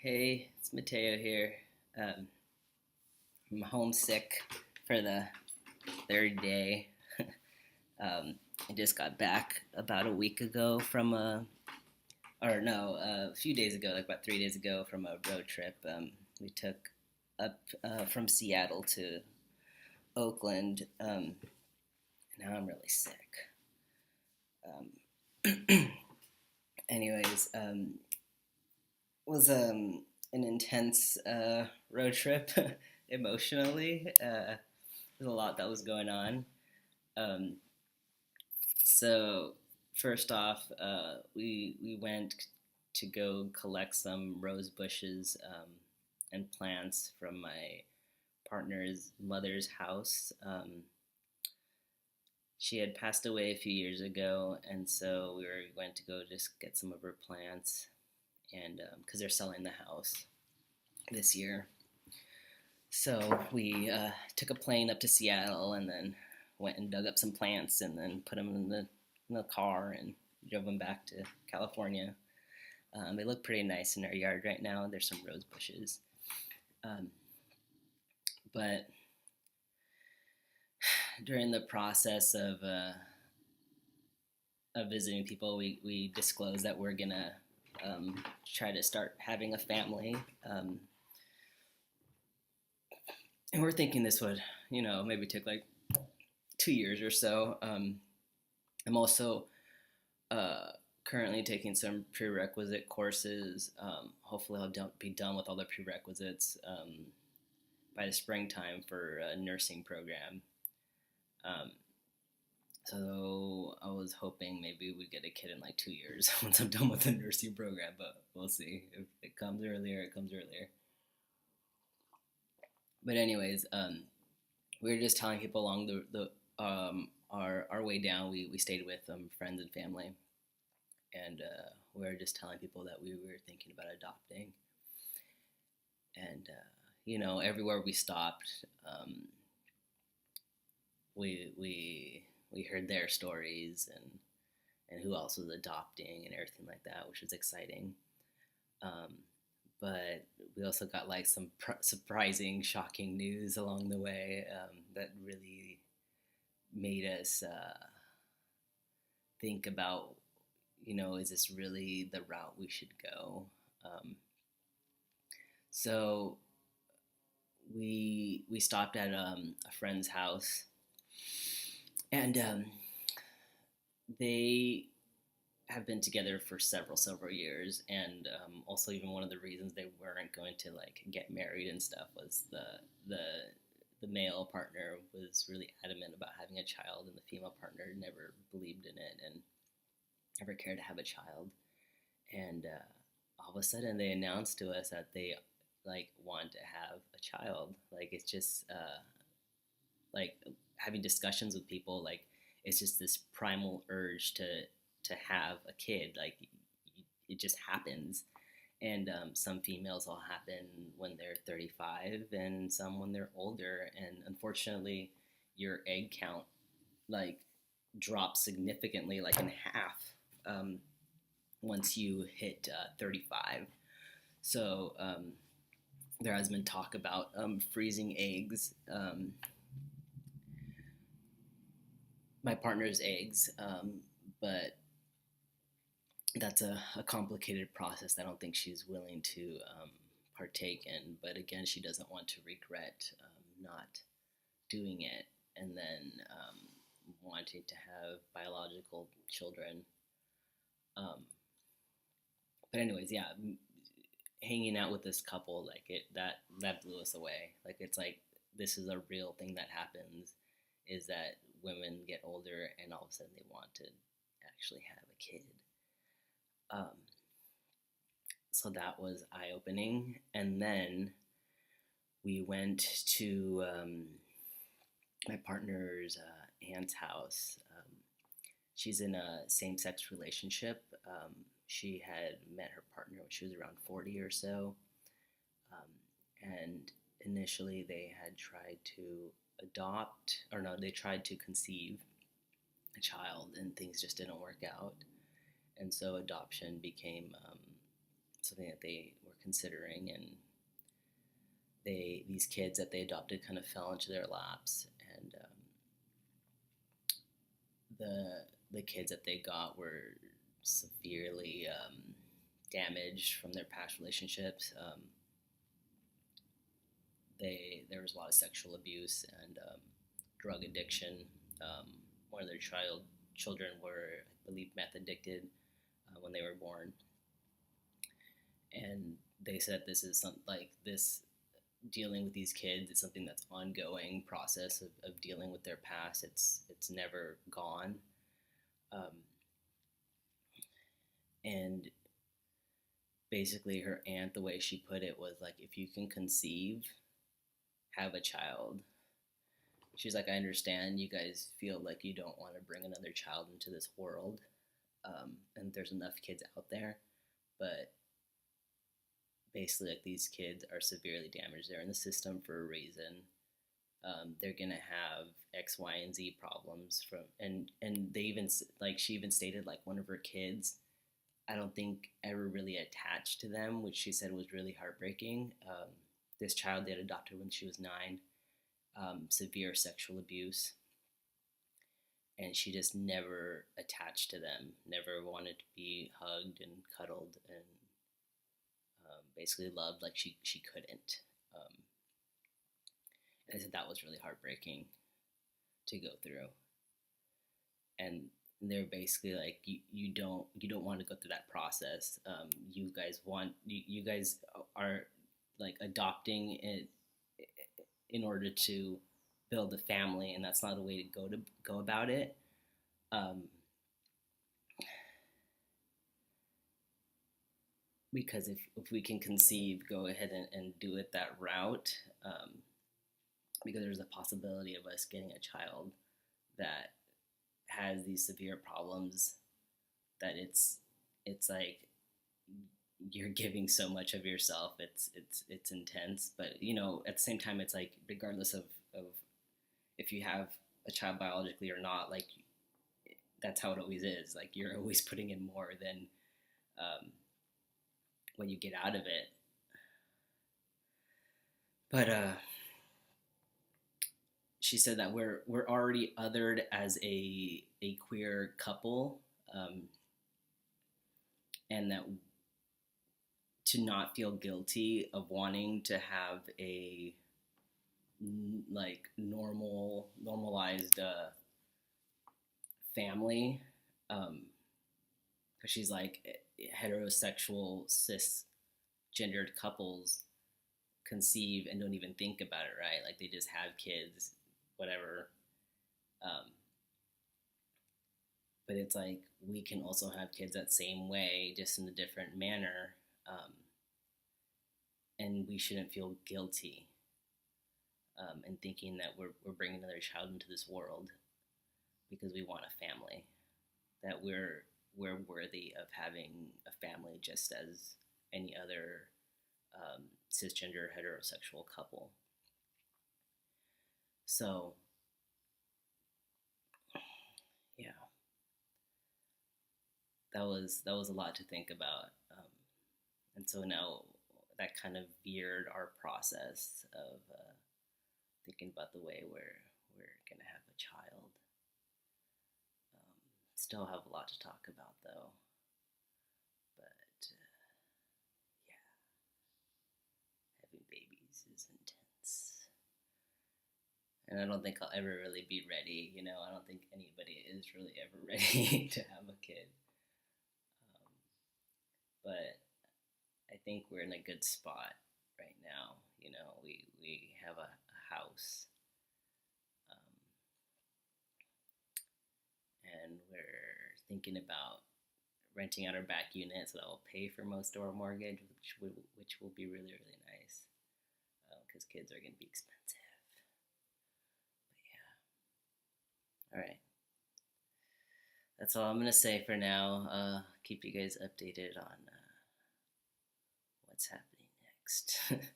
Hey, it's Mateo here. Um, I'm homesick for the third day. I just got back about a week ago from a few days ago, like about 3 days ago, from a road trip. We took up from Seattle to Oakland. Now I'm really sick. Um, anyways, was an intense road trip emotionally. There's a lot that was going on. Um, so first off, we went to go collect some rose bushes and plants from my partner's mother's house. She had passed away a few years ago, and so we were going to go just get some of her plants, and because they're selling the house this year. So we took a plane up to Seattle and then went and dug up some plants and then put them in the car and drove them back to California. They look pretty nice in our yard right now. There's some rose bushes. Um, but during the process of visiting people, we disclosed that we're going to try to start having a family. And we're thinking this would, maybe take like 2 years or so. I'm also uh, currently taking some prerequisite courses. Hopefully, I'll be done with all the prerequisites by the springtime for a nursing program. Um, so I was hoping maybe we'd get a kid in like 2 years once I'm done with the nursing program, but we'll see. If it comes earlier, it comes earlier. But anyways, we were just telling people along our way down. We stayed with friends and family, and we were just telling people that we were thinking about adopting. And everywhere we stopped, we heard their stories and who else was adopting and everything like that, which was exciting. Um, but we also got like some surprising, shocking news along the way that really made us think about, is this really the route we should go? Um, so we stopped at a friend's house, and they have been together for several years, and also even one of the reasons they weren't going to like get married and stuff was the the male partner was really adamant about having a child, and the female partner never believed in it and never cared to have a child. And all of a sudden, they announced to us that they like want to have a child. Like it's just like having discussions with people. Like it's just this primal urge to have a kid. Like it just happens. And some females will happen when they're 35, and some when they're older. And unfortunately, your egg count like drops significantly, like in half, um, once you hit 35. So there has been talk about freezing eggs, my partner's eggs, but that's a complicated process. I don't think she's willing to partake in. But again, she doesn't want to regret not doing it and then wanting to have biological children. Um, but anyways, yeah, hanging out with this couple, like that blew us away. Like it's like this is a real thing that happens. Is that women get older and all of a sudden they want to actually have a kid. Um, so that was eye opening. And then we went to my partner's aunt's house. She's in a same sex relationship. She had met her partner when she was around 40 or so. And initially they had tried to adopt, or no, they tried to conceive a child, and things just didn't work out. And so adoption became something that they were considering, and these kids that they adopted kind of fell into their laps, and the kids that they got were severely damaged from their past relationships. There was a lot of sexual abuse and drug addiction. Um, One of their children were, I believe, meth addicted when they were born, and they said this is something like this, dealing with these kids is something that's ongoing process of dealing with their past. It's never gone. Um, and basically her aunt, the way she put it was like, if you can conceive, have a child. She's like, I understand you guys feel like you don't want to bring another child into this world, and there's enough kids out there, but basically, like, these kids are severely damaged. They're in the system for a reason. They're gonna have X, Y, and Z problems from, and they even, like, she even stated, like, one of her kids, I don't think ever really attached to them, which she said was really heartbreaking. This child they had adopted when she was 9, severe sexual abuse, and she just never attached to them, never wanted to be hugged and cuddled and basically loved like she couldn't. And I said that was really heartbreaking to go through. And they're basically like, you don't want to go through that process. You guys are like adopting it in order to build a family, and that's not the way to go about it. Um, because if we can conceive, go ahead and do it that route, because there's a possibility of us getting a child that has these severe problems, that it's like you're giving so much of yourself. It's intense, but at the same time, it's like, regardless of if you have a child biologically or not, like, that's how it always is. Like, you're always putting in more than what you get out of it. But she said that we're already othered as a queer couple, and that to not feel guilty of wanting to have a like normalized family, because she's like, heterosexual cisgendered couples conceive and don't even think about it, right? Like, they just have kids, whatever. Um, but it's like, we can also have kids that same way, just in a different manner, and we shouldn't feel guilty, and thinking that we're bringing another child into this world because we want a family. That we're worthy of having a family just as any other cisgender heterosexual couple. So yeah, that was a lot to think about, and so now that kind of veered our process of thinking about the way we're gonna have a child. Still have a lot to talk about though, but yeah, having babies is intense, and I don't think I'll ever really be ready. I don't think anybody is really ever ready to have a kid. Um, but I think we're in a good spot right now. We have a house, um, and we're thinking about renting out our back unit, so that will pay for most of our mortgage, which will be really, really nice, because kids are going to be expensive. But yeah, all right. That's all I'm going to say for now. Keep you guys updated on what's happening next.